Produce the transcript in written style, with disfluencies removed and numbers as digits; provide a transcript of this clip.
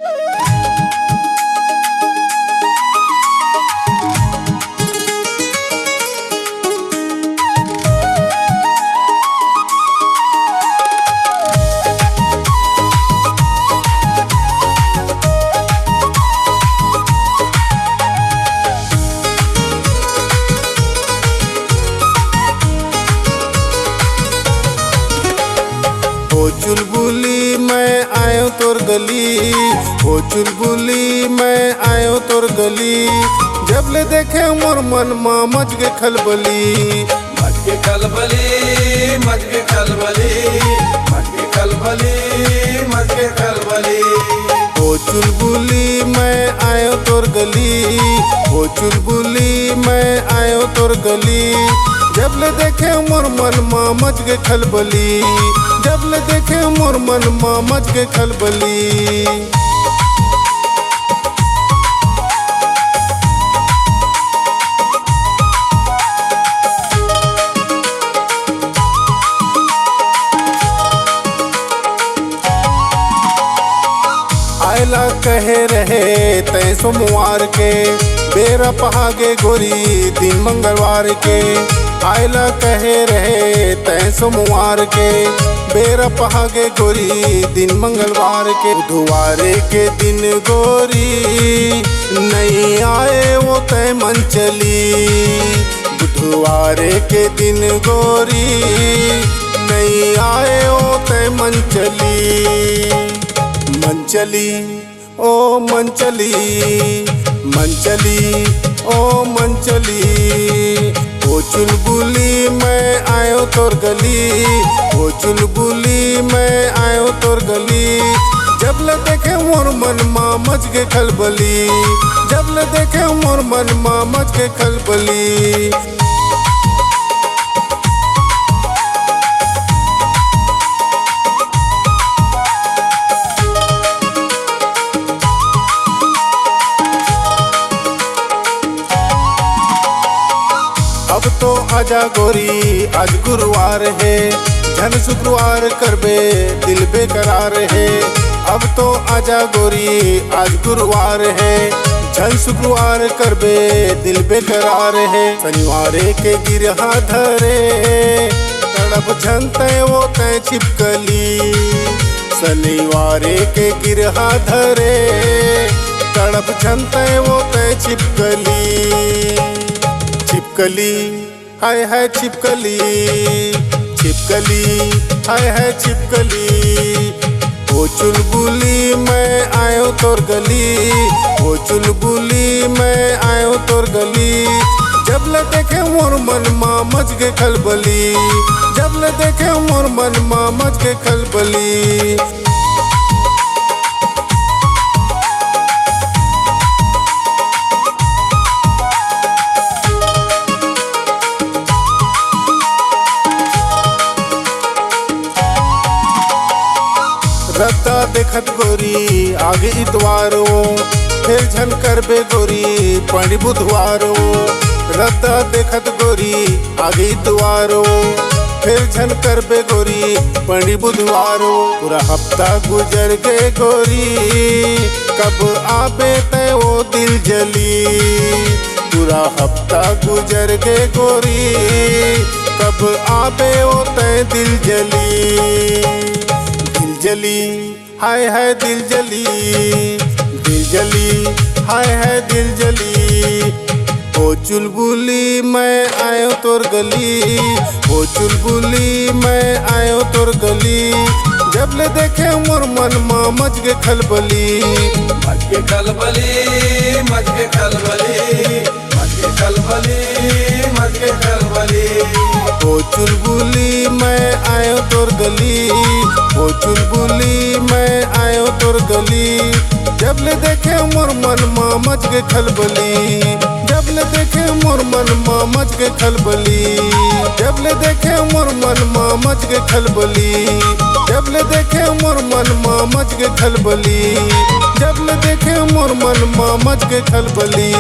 ओ चुलबुली मैं आयो तोर गली, ओ चुलबुली मैं आयो तोर गली। जब ले देखे मोर मन मा मच के खलबली, मच के खलबली, मच के खलबली, मच के खलबली, मच के खलबली। ओ चुलबुली मैं आयो तोर गली, ओ चुलबुली मैं आयो तोर गली। जब ले देखे मोर मन मा मच के खलबली, जब ले देखे मोर मन मा मच के खलबली। आयला कहे रहे तय सोमवार के, बेरा पहागे गोरी दिन मंगलवार के। आयला कहे रहे तय सोमवार के, बेरा पहागे गोरी दिन मंगलवार के। बुधवारे के दिन गोरी नहीं आए वो तय मन चली, बुधवारे के दिन गोरी नहीं आए वो तय मन चली। मन चली ओ मन चली, मन चली ओ मन चली। ओ चुलबुली मैं आयो तोर गली, ओ चुलबुली मैं आयो तोर गली। जब ले देखे मोर मन मा मच के खलबली, जब ले देखे मोर मन मा मच के खलबली। अब तो आजा गोरी आज गुरुवार है, झन शुक्रवार करबे दिल बेकरार है। अब तो आजा गोरी आज गुरुवार है, झन शुक्रवार करबे दिल बेकरार है। शनिवारे के गिरहा धरे तड़प झन तय वो तय छिपकली, शनिवारे के गिरहा धरे तड़प झन तय वो तय छिपकली। छिपकली हाय हाय छिपकली, छिपकली हाय हाय छिपकली। ओ चुलबुली मैं आयो तोर गली, ओ चुलबुली मैं आयो तोर गली। जब ले देखे मोर मन मा मच के खलबली, जब ले देखे मोर मन मा मच के खलबली। रद्दा देखत गोरी आगे इतवारो, फिर झन करबे गोरी पंडी बुधवारो। रद्दा देखत गोरी आगे इतवारो, फिर झन करबे गोरी पंडी बुधवारो। पूरा हफ्ता गुजर गए गोरी, कब आबे तय वो दिल जली। पूरा हफ्ता गुजर गए गोरी, कब आबे वो तय दिल जली। जली हाय हाय दिल जली, दिल जली हाय हाय दिल जली। ओ चुलबुली मैं आयो तोर गली, ओ चुलबुली मैं आयो तोर गली। जब ले देखे मोर मन मा मच के खलबली, मच के खलबली, मच के खलबली, मच के खलबली, मच के खलबली। ओ चुलबुली मैं आयो तोर गली, ओ चुलबुली मैं आयो तोर गली। जब ले देखे मोर मन मा मच के खलबली, जब ले देखे मोर मन मा मच के खलबली। जब ले देखे मोर मन मा मच के खलबली, जब ले देखे मोर मन मा मच के खलबली। जब ले देखे मोर मन मा मच के खलबली।